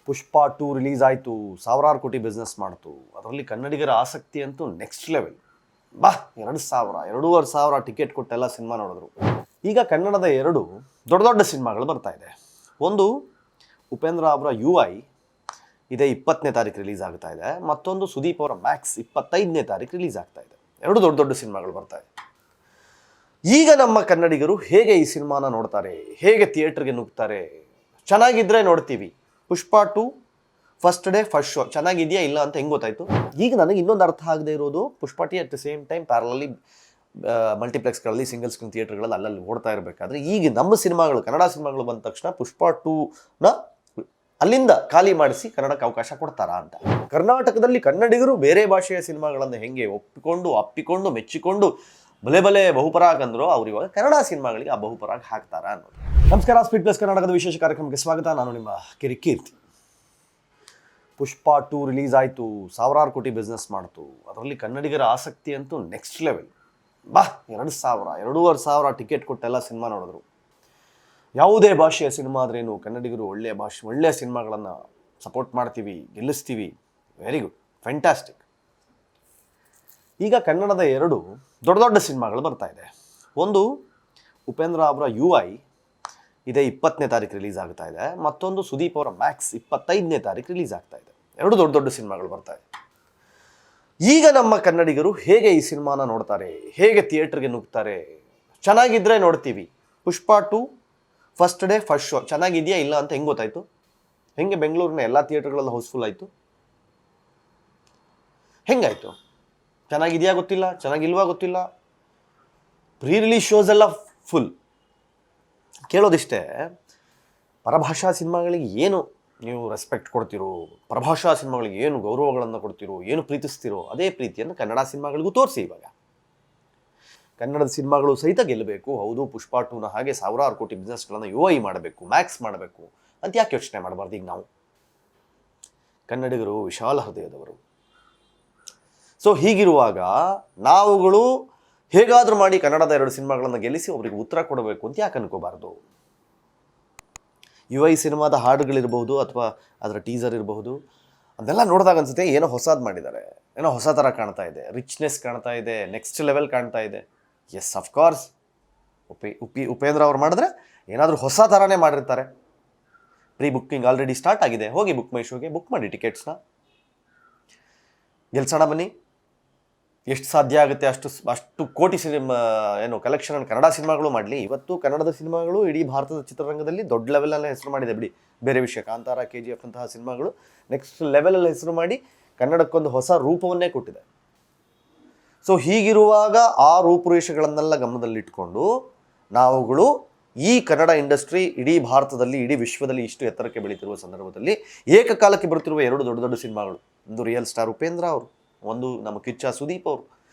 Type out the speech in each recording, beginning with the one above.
ಪುಷ್ಪ 2 release ಆಯಿತು, ಸಾವಿರಾರು ಕೋಟಿ ಬಿಸ್ನೆಸ್ ಮಾಡ್ತು. ಅದರಲ್ಲಿ ಕನ್ನಡಿಗರ ಆಸಕ್ತಿ ಅಂತೂ ನೆಕ್ಸ್ಟ್ ಲೆವೆಲ್. 2,000 2,500 ಟಿಕೆಟ್ ಕೊಟ್ಟೆಲ್ಲ ಸಿನಿಮಾ ನೋಡಿದ್ರು. ಈಗ ಕನ್ನಡದ ಎರಡು ದೊಡ್ಡ ದೊಡ್ಡ ಸಿನಿಮಾಗಳು ಬರ್ತಾ ಇದೆ. ಒಂದು ಉಪೇಂದ್ರ ಅವರ UI ಇದೇ 20ನೇ ತಾರೀಕು ರಿಲೀಸ್ ಆಗ್ತಾ ಇದೆ. ಮತ್ತೊಂದು ಸುದೀಪ್ ಅವರ ಮ್ಯಾಕ್ಸ್ 25ನೇ ತಾರೀಕು ರಿಲೀಸ್ ಆಗ್ತಾ ಇದೆ. ಎರಡು ದೊಡ್ಡ ದೊಡ್ಡ ಸಿನಿಮಾಗಳು ಬರ್ತಾ ಇದೆ. ಈಗ ನಮ್ಮ ಕನ್ನಡಿಗರು ಹೇಗೆ ಈ ಸಿನಿಮಾನ ನೋಡ್ತಾರೆ, ಹೇಗೆ ಥಿಯೇಟರ್ಗೆ ನುಗ್ತಾರೆ? ಚೆನ್ನಾಗಿದ್ರೆ ನೋಡ್ತೀವಿ. ಪುಷ್ಪ 2 ಫಸ್ಟ್ ಡೇ ಫಸ್ಟ್ ಶೋ ಚೆನ್ನಾಗಿದೆಯಾ ಇಲ್ಲ ಅಂತ ಹೆಂಗೆ ಗೊತ್ತಾಯ್ತು? ಈಗ ನನಗೆ ಇನ್ನೊಂದು ಅರ್ಥ ಆಗದೆ ಇರೋದು, ಪುಷ್ಪ ಟಿ ಅಟ್ ದ ಸೇಮ್ ಟೈಮ್ ಪ್ಯಾರಲಲ್ಲಿ ಮಲ್ಟಿಪ್ಲೆಕ್ಸ್ಗಳಲ್ಲಿ ಸಿಂಗಲ್ ಸ್ಕ್ರೀನ್ ಥಿಯೇಟರ್ಗಳಲ್ಲಿ ಅಲ್ಲಲ್ಲಿ ಓಡ್ತಾ ಇರಬೇಕಾದ್ರೆ ಈಗ ನಮ್ಮ ಸಿನಿಮಾಗಳು ಕನ್ನಡ ಸಿನಿಮಾಗಳು ಬಂದ ತಕ್ಷಣ ಪುಷ್ಪ 2ನ ಅಲ್ಲಿಂದ ಖಾಲಿ ಮಾಡಿಸಿ ಕನ್ನಡಕ್ಕೆ ಅವಕಾಶ ಕೊಡ್ತಾರಾ ಅಂತ. ಕರ್ನಾಟಕದಲ್ಲಿ ಕನ್ನಡಿಗರು ಬೇರೆ ಭಾಷೆಯ ಸಿನಿಮಾಗಳನ್ನು ಹೆಂಗೆ ಅಪ್ಪಿಕೊಂಡು ಮೆಚ್ಚಿಕೊಂಡು ಬಲೆ ಬಹುಪರಾಗ್ ಅಂದ್ರು, ಅವ್ರು ಇವಾಗ ಕನ್ನಡ ಸಿನಿಮಾಗಳಿಗೆ ಆ ಬಹುಪರಾಗ್ ಹಾಕ್ತಾರ ಅನ್ನೋದು. ನಮಸ್ಕಾರ, ಸ್ಪೀಡ್ ಪ್ಲಸ್ ಕರ್ನಾಟಕದ ವಿಶೇಷ ಕಾರ್ಯಕ್ರಮಕ್ಕೆ ಸ್ವಾಗತ. ನಾನು ನಿಮ್ಮ ಕಿರಿಕೀರ್ತಿ. ಪುಷ್ಪ 2 ರಿಲೀಸ್ ಆಯಿತು, ಸಾವಿರಾರು ಕೋಟಿ ಬಿಸ್ನೆಸ್ ಮಾಡ್ತು. ಅದರಲ್ಲಿ ಕನ್ನಡಿಗರ ಆಸಕ್ತಿ ಅಂತೂ ನೆಕ್ಸ್ಟ್ ಲೆವೆಲ್. 2,000 2,500 ಟಿಕೆಟ್ ಕೊಟ್ಟೆಲ್ಲ ಸಿನಿಮಾ ನೋಡಿದ್ರು. ಯಾವುದೇ ಭಾಷೆಯ ಸಿನಿಮಾ ಆದ್ರೇನು ಕನ್ನಡಿಗರು ಒಳ್ಳೆಯ ಸಿನಿಮಾಗಳನ್ನು ಸಪೋರ್ಟ್ ಮಾಡ್ತೀವಿ, ಗೆಲ್ಲಿಸ್ತೀವಿ. Very good, fantastic. ಈಗ ಕನ್ನಡದ ಎರಡು ದೊಡ್ಡ ದೊಡ್ಡ ಸಿನಿಮಾಗಳು ಬರ್ತಾ ಇದೆ. ಒಂದು ಉಪೇಂದ್ರ ಅವರ UI ಇದೇ 20ನೇ ತಾರೀಕು ರಿಲೀಸ್ ಆಗ್ತಾ ಇದೆ. ಮತ್ತೊಂದು ಸುದೀಪ್ ಅವರ ಮ್ಯಾಕ್ಸ್ 25ನೇ ತಾರೀಕು ರಿಲೀಸ್ ಆಗ್ತಾ ಇದೆ. ಎರಡು ದೊಡ್ಡ ದೊಡ್ಡ ಸಿನಿಮಾಗಳು ಬರ್ತಾ ಇದೆ. ಈಗ ನಮ್ಮ ಕನ್ನಡಿಗರು ಹೇಗೆ ಈ ಸಿನಿಮಾನ ನೋಡ್ತಾರೆ, ಹೇಗೆ ಥಿಯೇಟರ್ಗೆ ನುಗ್ತಾರೆ? ಚೆನ್ನಾಗಿದ್ರೆ ನೋಡ್ತೀವಿ. ಪುಷ್ಪ 2 ಫಸ್ಟ್ ಡೇ ಫಸ್ಟ್ ಶೋ ಚೆನ್ನಾಗಿದೆಯಾ ಇಲ್ಲ ಅಂತ ಹೆಂಗೆ ಗೊತ್ತಾಯ್ತು? ಹೆಂಗೆ ಬೆಂಗಳೂರಿನ ಎಲ್ಲ ಥಿಯೇಟರ್ಗಳಲ್ಲಿ ಹೌಸ್ಫುಲ್ ಆಯಿತು? ಹೆಂಗಾಯಿತು? ಚೆನ್ನಾಗಿದೆಯಾ ಗೊತ್ತಿಲ್ಲ, ಚೆನ್ನಾಗಿಲ್ವಾ ಗೊತ್ತಿಲ್ಲ. ಪ್ರೀ ರಿಲೀಸ್ ಶೋಸ್ ಎಲ್ಲ ಫುಲ್. ಕೇಳೋದಿಷ್ಟೇ, ಪರಭಾಷಾ ಸಿನಿಮಾಗಳಿಗೆ ಏನು ನೀವು ರೆಸ್ಪೆಕ್ಟ್ ಕೊಡ್ತಿರೋ, ಪರಭಾಷಾ ಸಿನಿಮಾಗಳಿಗೆ ಏನು ಗೌರವಗಳನ್ನು ಕೊಡ್ತಿರೋ, ಏನು ಪ್ರೀತಿಸ್ತಿರೋ ಅದೇ ಪ್ರೀತಿಯನ್ನು ಕನ್ನಡ ಸಿನಿಮಾಗಳಿಗೂ ತೋರಿಸಿ. ಇವಾಗ ಕನ್ನಡದ ಸಿನಿಮಾಗಳು ಸಹಿತ ಗೆಲ್ಲಬೇಕು. ಹೌದು, ಪುಷ್ಪ 2ನ ಹಾಗೆ ಸಾವಿರಾರು ಕೋಟಿ ಬಿಸ್ನೆಸ್ಗಳನ್ನು UI ಮಾಡಬೇಕು, ಮ್ಯಾಕ್ಸ್ ಮಾಡಬೇಕು ಅಂತ ಯಾಕೆ ಯೋಚನೆ ಮಾಡಬಾರ್ದು? ಈಗ ನಾವು ಕನ್ನಡಿಗರು ವಿಶಾಲ ಹೃದಯದವರು. ಸೊ ಹೀಗಿರುವಾಗ ನಾವುಗಳು ಹೇಗಾದರೂ ಮಾಡಿ ಕನ್ನಡದ ಎರಡು ಸಿನಿಮಾಗಳನ್ನು ಗೆಲ್ಲಿಸಿ ಅವರಿಗೆ ಉತ್ತರ ಕೊಡಬೇಕು ಅಂತ ಯಾಕೆ ಅನ್ಕೋಬಾರ್ದು? UI ಸಿನಿಮಾದ ಹಾಡುಗಳಿರ್ಬೋದು ಅಥವಾ ಅದರ ಟೀಸರ್ ಇರಬಹುದು, ಅದೆಲ್ಲ ನೋಡಿದಾಗ ಅನ್ಸುತ್ತೆ ಏನೋ ಹೊಸದು ಮಾಡಿದ್ದಾರೆ, ಏನೋ ಹೊಸ ಥರ ಕಾಣ್ತಾ ಇದೆ, ರಿಚ್ನೆಸ್ ಕಾಣ್ತಾ ಇದೆ, ನೆಕ್ಸ್ಟ್ ಲೆವೆಲ್ ಕಾಣ್ತಾ ಇದೆ. ಎಸ್, ಅಫ್ಕೋರ್ಸ್ ಉಪೇಂದ್ರ ಅವ್ರು ಮಾಡಿದ್ರೆ ಏನಾದರೂ ಹೊಸ ಥರನೇ ಮಾಡಿರ್ತಾರೆ. ಪ್ರೀ ಬುಕ್ಕಿಂಗ್ ಆಲ್ರೆಡಿ ಸ್ಟಾರ್ಟ್ ಆಗಿದೆ. ಹೋಗಿ ಬುಕ್ ಮೈ ಶೋಗೆ ಬುಕ್ ಮಾಡಿ ಟಿಕೆಟ್ಸ್ನ. ಗೆಲ್ಸೋಣ ಬನ್ನಿ. ಎಷ್ಟು ಸಾಧ್ಯ ಆಗುತ್ತೆ ಅಷ್ಟು ಕೋಟಿ ಕಲೆಕ್ಷನ್ ಕನ್ನಡ ಸಿನಿಮಾಗಳು ಮಾಡಲಿ. ಇವತ್ತು ಕನ್ನಡದ ಸಿನಿಮಾಗಳು ಇಡೀ ಭಾರತದ ಚಿತ್ರರಂಗದಲ್ಲಿ ದೊಡ್ಡ ಲೆವೆಲಲ್ಲಿ ಹೆಸರು ಮಾಡಿದೆ ಬಿಡಿ. ಬೇರೆ ವಿಷಯ, ಕಾಂತಾರ, KGF ಅಂತಹ ಸಿನಿಮಾಗಳು ನೆಕ್ಸ್ಟ್ ಲೆವೆಲಲ್ಲಿ ಹೆಸರು ಮಾಡಿ ಕನ್ನಡಕ್ಕೊಂದು ಹೊಸ ರೂಪವನ್ನೇ ಕೊಟ್ಟಿದೆ. ಸೊ ಹೀಗಿರುವಾಗ ಆ ರೂಪುರೇಷೆಗಳನ್ನೆಲ್ಲ ಗಮನದಲ್ಲಿಟ್ಕೊಂಡು ನಾವುಗಳು ಈ ಕನ್ನಡ ಇಂಡಸ್ಟ್ರಿ ಇಡೀ ಭಾರತದಲ್ಲಿ, ಇಡೀ ವಿಶ್ವದಲ್ಲಿ ಇಷ್ಟು ಎತ್ತರಕ್ಕೆ ಬೆಳೀತಿರುವ ಸಂದರ್ಭದಲ್ಲಿ ಏಕಕಾಲಕ್ಕೆ ಬರುತ್ತಿರುವ ಎರಡು ದೊಡ್ಡ ದೊಡ್ಡ ಸಿನಿಮಾಗಳು, ಒಂದು ರಿಯಲ್ ಸ್ಟಾರ್ ಉಪೇಂದ್ರ ಅವರು, ಒಂದು ನಮ್ಮ ಕಿಚ್ಚ ಸುದೀಪ್ ಅವರು,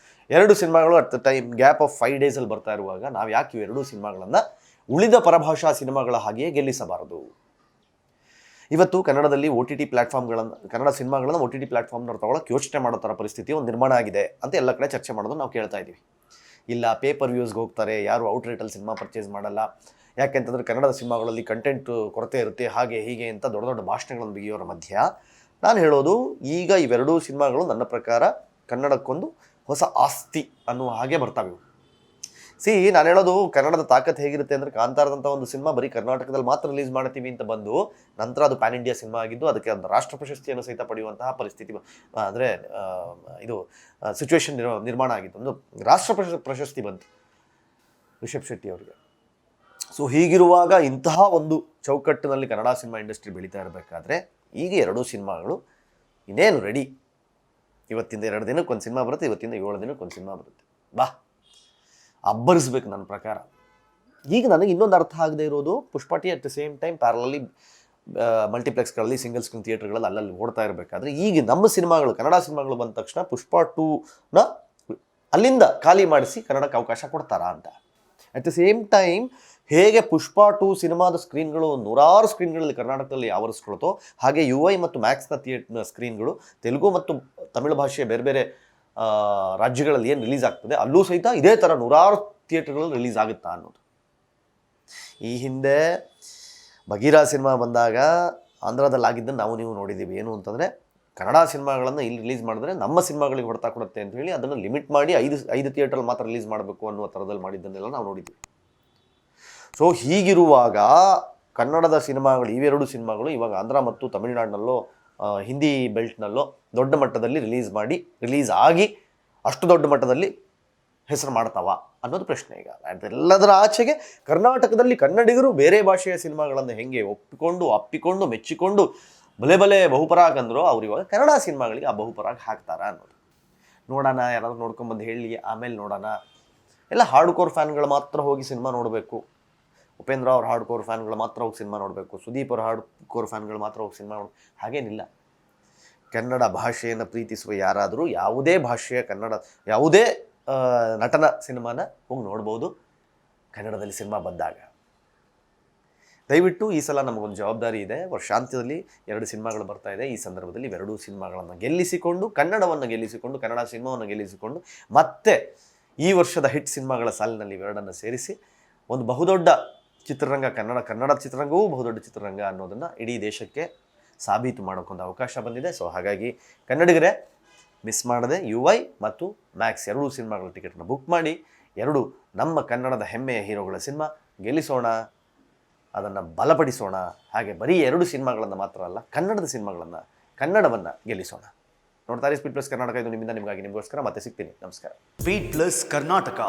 ಎರಡು ಸಿನಿಮಾಗಳು at the time gap of 5 ಡೇಸಲ್ಲಿ ಬರ್ತಾ ಇರುವಾಗ ನಾವು ಯಾಕೆ ಇವೆರಡೂ ಸಿನಿಮಾಗಳನ್ನು ಉಳಿದ ಪರಭಾಷಾ ಸಿನಿಮಾಗಳ ಹಾಗೆಯೇ ಗೆಲ್ಲಿಸಬಾರದು? ಇವತ್ತು ಕನ್ನಡದಲ್ಲಿ OTT ಪ್ಲಾಟ್ಫಾರ್ಮ್ಗಳನ್ನು, ಕನ್ನಡ ಸಿನಿಮಾಗಳನ್ನು OTT ಪ್ಲಾಟ್ಫಾರ್ಮ್ನವ್ರು ತಗೊಳ್ಳೋಕೆ ಯೋಚನೆ ಮಾಡೋ ಥರ ಪರಿಸ್ಥಿತಿ ಒಂದು ನಿರ್ಮಾಣ ಆಗಿದೆ ಅಂತ ಎಲ್ಲ ಕಡೆ ಚರ್ಚೆ ಮಾಡೋದು ನಾವು ಕೇಳ್ತಾ ಇದ್ದೀವಿ. ಇಲ್ಲ, ಪೇಪರ್ ವ್ಯೂಸ್ಗೆ ಹೋಗ್ತಾರೆ, ಯಾರು ಔಟ್ ರೇಟಲ್ಲಿ ಸಿನಿಮಾ ಪರ್ಚೇಸ್ ಮಾಡಲ್ಲ. ಯಾಕೆಂತಂದರೆ ಕನ್ನಡದ ಸಿನಿಮಾಗಳಲ್ಲಿ ಕಂಟೆಂಟ್ ಕೊರತೆ ಇರುತ್ತೆ, ಹಾಗೆ ಹೀಗೆ ಅಂತ ದೊಡ್ಡ ದೊಡ್ಡ ಭಾಷಣಗಳನ್ನು ಬಿಗಿಯೋರ ಮಧ್ಯ ನಾನು ಹೇಳೋದು, ಈಗ ಇವೆರಡೂ ಸಿನಿಮಾಗಳು ನನ್ನ ಪ್ರಕಾರ ಕನ್ನಡಕ್ಕೊಂದು ಹೊಸ ಆಸ್ತಿ ಅನ್ನುವ ಹಾಗೆ ಬರ್ತಾವೆ. ನಾನು ಹೇಳೋದು, ಕನ್ನಡದ ತಾಕತ್ ಹೇಗಿರುತ್ತೆ ಅಂದರೆ, ಕಾಂತಾರದಂಥ ಒಂದು ಸಿನಿಮಾ ಬರೀ ಕರ್ನಾಟಕದಲ್ಲಿ ಮಾತ್ರ ರಿಲೀಸ್ ಮಾಡ್ತೀವಿ ಅಂತ ಬಂದು ನಂತರ ಅದು ಪ್ಯಾನ್ ಇಂಡಿಯಾ ಸಿನಿಮಾ ಆಗಿದ್ದು ಅದಕ್ಕೆ ಒಂದು ರಾಷ್ಟ್ರ ಪ್ರಶಸ್ತಿಯನ್ನು ಸಹಿತ ಪಡೆಯುವಂತಹ ಪರಿಸ್ಥಿತಿ, ಅಂದರೆ ಇದು ಸಿಚುವೇಶನ್ ನಿರ್ಮಾಣ ಆಗಿತ್ತು. ಒಂದು ರಾಷ್ಟ್ರ ಪ್ರಶಸ್ತಿ ಬಂತು ರಿಷಬ್ ಶೆಟ್ಟಿ ಅವರಿಗೆ. ಸೊ ಹೀಗಿರುವಾಗ ಇಂತಹ ಒಂದು ಚೌಕಟ್ಟಿನಲ್ಲಿ ಕನ್ನಡ ಸಿನಿಮಾ ಇಂಡಸ್ಟ್ರಿ ಬೆಳೀತಾ ಇರಬೇಕಾದ್ರೆ ಈಗ ಎರಡೂ ಸಿನಿಮಾಗಳು ಇನ್ನೇನು ರೆಡಿ. ಇವತ್ತಿಂದ 2 ದಿನಕ್ಕೆ ಒಂದು ಸಿನಿಮಾ ಬರುತ್ತೆ, ಇವತ್ತಿಂದ 7 ದಿನಕ್ಕೆ ಒಂದು ಸಿನಿಮಾ ಬರುತ್ತೆ. ಅಬ್ಬರಿಸ್ಬೇಕು ನನ್ನ ಪ್ರಕಾರ. ಈಗ ನನಗೆ ಇನ್ನೊಂದು ಅರ್ಥ ಆಗದೆ ಇರೋದು, ಪುಷ್ಪ ಟಿ ಅಟ್ ದ ಸೇಮ್ ಟೈಮ್ ಪ್ಯಾರಲಲ್ಲಿ ಮಲ್ಟಿಪ್ಲೆಕ್ಸ್ಗಳಲ್ಲಿ ಸಿಂಗಲ್ ಸ್ಕ್ರೀನ್ ಥಿಯೇಟರ್ಗಳಲ್ಲಿ ಅಲ್ಲಲ್ಲಿ ಓಡ್ತಾ ಇರಬೇಕಾದ್ರೆ ಈಗ ನಮ್ಮ ಸಿನಿಮಾಗಳು ಕನ್ನಡ ಸಿನಿಮಾಗಳು ಬಂದ ತಕ್ಷಣ ಪುಷ್ಪ 2ನ ಅಲ್ಲಿಂದ ಖಾಲಿ ಮಾಡಿಸಿ ಕನ್ನಡಕ್ಕೆ ಅವಕಾಶ ಕೊಡ್ತಾರಾ ಅಂತ. ಅಟ್ ದ ಸೇಮ್ ಟೈಮ್ ಹೇಗೆ ಪುಷ್ಪ 2 ಸಿನಿಮಾದ ಸ್ಕ್ರೀನ್ಗಳು ನೂರಾರು ಸ್ಕ್ರೀನ್ಗಳಲ್ಲಿ ಕರ್ನಾಟಕದಲ್ಲಿ ಆವರಿಸ್ಕೊಳ್ತೋ, ಹಾಗೆ UI ಮತ್ತು ಮ್ಯಾಕ್ಸ್ನ ಸ್ಕ್ರೀನ್ಗಳು ತೆಲುಗು ಮತ್ತು ತಮಿಳು ಭಾಷೆಯ ಬೇರೆ ಬೇರೆ ರಾಜ್ಯಗಳಲ್ಲಿ ಏನು ರಿಲೀಸ್ ಆಗ್ತದೆ ಅಲ್ಲೂ ಸಹಿತ ಇದೇ ಥರ ನೂರಾರು ಥಿಯೇಟರ್ಗಳಲ್ಲಿ ರಿಲೀಸ್ ಆಗುತ್ತಾ ಅನ್ನೋದು. ಈ ಹಿಂದೆ ಬಗೀರಾ ಸಿನಿಮಾ ಬಂದಾಗ ಆಂಧ್ರದಲ್ಲಿ ಆಗಿದ್ದನ್ನು ನಾವು ನೀವು ನೋಡಿದ್ದೀವಿ. ಏನು ಅಂತಂದರೆ ಕನ್ನಡ ಸಿನಿಮಾಗಳನ್ನು ಇಲ್ಲಿ ರಿಲೀಸ್ ಮಾಡಿದ್ರೆ ನಮ್ಮ ಸಿನಿಮಾಗಳಿಗೆ ಹೊಡೆತ ಕೊಡುತ್ತೆ ಅಂತ ಹೇಳಿ ಅದನ್ನು ಲಿಮಿಟ್ ಮಾಡಿ ಐದು ಥಿಯೇಟ್ರಲ್ಲಿ ಮಾತ್ರ ರಿಲೀಸ್ ಮಾಡಬೇಕು ಅನ್ನುವ ಥರದಲ್ಲಿ ಮಾಡಿದ್ದನ್ನೆಲ್ಲ ನಾವು ನೋಡಿದ್ದೀವಿ. ಸೊ ಹೀಗಿರುವಾಗ ಕನ್ನಡದ ಸಿನಿಮಾಗಳು ಇವೆರಡು ಸಿನಿಮಾಗಳು ಇವಾಗ ಆಂಧ್ರ ಮತ್ತು ತಮಿಳುನಾಡಿನಲ್ಲೋ ಹಿಂದಿ ಬೆಲ್ಟ್ನಲ್ಲೋ ದೊಡ್ಡ ಮಟ್ಟದಲ್ಲಿ ರಿಲೀಸ್ ಆಗಿ ಅಷ್ಟು ದೊಡ್ಡ ಮಟ್ಟದಲ್ಲಿ ಹೆಸರು ಮಾಡ್ತಾವ ಅನ್ನೋದು ಪ್ರಶ್ನೆ. ಈಗ ಅದೆಲ್ಲದರ ಆಚೆಗೆ ಕರ್ನಾಟಕದಲ್ಲಿ ಕನ್ನಡಿಗರು ಬೇರೆ ಭಾಷೆಯ ಸಿನಿಮಾಗಳನ್ನು ಹೆಂಗೆ ಅಪ್ಪಿಕೊಂಡು ಮೆಚ್ಚಿಕೊಂಡು ಬಲೆ ಬಹುಪರಾಗ್ ಅಂದರು, ಅವ್ರು ಇವಾಗ ಕನ್ನಡ ಸಿನಿಮಾಗಳಿಗೆ ಆ ಬಹುಪರಾಗ್ ಹಾಕ್ತಾರ ಅನ್ನೋದು ನೋಡೋಣ. ಯಾರಾದರೂ ನೋಡ್ಕೊಂಬಂದು ಹೇಳಿ, ಆಮೇಲೆ ನೋಡೋಣ. ಎಲ್ಲ ಹಾರ್ಡ್ಕೋರ್ ಫ್ಯಾನ್ಗಳು ಮಾತ್ರ ಹೋಗಿ ಸಿನಿಮಾ ನೋಡಬೇಕು, ಉಪೇಂದ್ರ ಅವ್ರ ಹಾರ್ಡ್ಕೋರ್ ಫ್ಯಾನ್ಗಳು ಮಾತ್ರ ಹೋಗಿ ಸಿನಿಮಾ ನೋಡಬೇಕು, ಸುದೀಪ್ ಅವ್ರ ಹಾರ್ಡ್ಕೋರ್ ಫ್ಯಾನ್ಗಳು ಮಾತ್ರ ಹೋಗಿ ಸಿನಿಮಾ ಹಾಗೇನಿಲ್ಲ. ಕನ್ನಡ ಭಾಷೆಯನ್ನು ಪ್ರೀತಿಸುವ ಯಾರಾದರೂ ಯಾವುದೇ ಭಾಷೆಯ ಯಾವುದೇ ನಟನ ಸಿನಿಮಾನ ಹೋಗಿ ನೋಡ್ಬೋದು ಕನ್ನಡದಲ್ಲಿ ಸಿನಿಮಾ ಬಂದಾಗ. ದಯವಿಟ್ಟು ಈ ಸಲ ನಮಗೊಂದು ಜವಾಬ್ದಾರಿ ಇದೆ. ವರ್ಷಾಂತ್ಯದಲ್ಲಿ 2 ಸಿನಿಮಾಗಳು ಬರ್ತಾ ಇದೆ. ಈ ಸಂದರ್ಭದಲ್ಲಿ ಇವೆರಡೂ ಸಿನಿಮಾಗಳನ್ನು ಗೆಲ್ಲಿಸಿಕೊಂಡು ಕನ್ನಡವನ್ನು ಗೆಲ್ಲಿಸಿಕೊಂಡು ಕನ್ನಡ ಸಿನಿಮಾವನ್ನು ಗೆಲ್ಲಿಸಿಕೊಂಡು ಮತ್ತೆ ಈ ವರ್ಷದ ಹಿಟ್ ಸಿನಿಮಾಗಳ ಸಾಲಿನಲ್ಲಿ ಇವೆರಡನ್ನು ಸೇರಿಸಿ ಒಂದು ಬಹುದೊಡ್ಡ ಚಿತ್ರರಂಗ, ಕನ್ನಡ ಚಿತ್ರರಂಗವೂ ಬಹುದೊಡ್ಡ ಚಿತ್ರರಂಗ ಅನ್ನೋದನ್ನು ಇಡೀ ದೇಶಕ್ಕೆ ಸಾಬೀತು ಮಾಡೋಕ್ಕೊಂದು ಅವಕಾಶ ಬಂದಿದೆ. ಸೊ ಹಾಗಾಗಿ ಕನ್ನಡಿಗರೇ ಮಿಸ್ ಮಾಡದೆ UI ಮತ್ತು ಮ್ಯಾಕ್ಸ್ 2 ಸಿನಿಮಾಗಳ ಟಿಕೆಟನ್ನು ಬುಕ್ ಮಾಡಿ 2 ನಮ್ಮ ಕನ್ನಡದ ಹೆಮ್ಮೆಯ ಹೀರೋಗಳ ಸಿನಿಮಾ ಗೆಲ್ಲಿಸೋಣ, ಅದನ್ನು ಬಲಪಡಿಸೋಣ. ಹಾಗೆ ಬರೀ 2 ಸಿನಿಮಾಗಳನ್ನು ಮಾತ್ರ ಅಲ್ಲ, ಕನ್ನಡವನ್ನು ಗೆಲ್ಲಿಸೋಣ. ನೋಡ್ತಾರೆ ಸ್ಪೀಡ್ ಪ್ಲಸ್ ಕರ್ನಾಟಕ. ಇದು ನಿಮ್ಮಿಂದ ನಿಮಗಾಗಿ, ನಿಮಗೋಸ್ಕರ. ಮತ್ತೆ ಸಿಗ್ತೀನಿ. ನಮಸ್ಕಾರ. Speed plus Karnataka.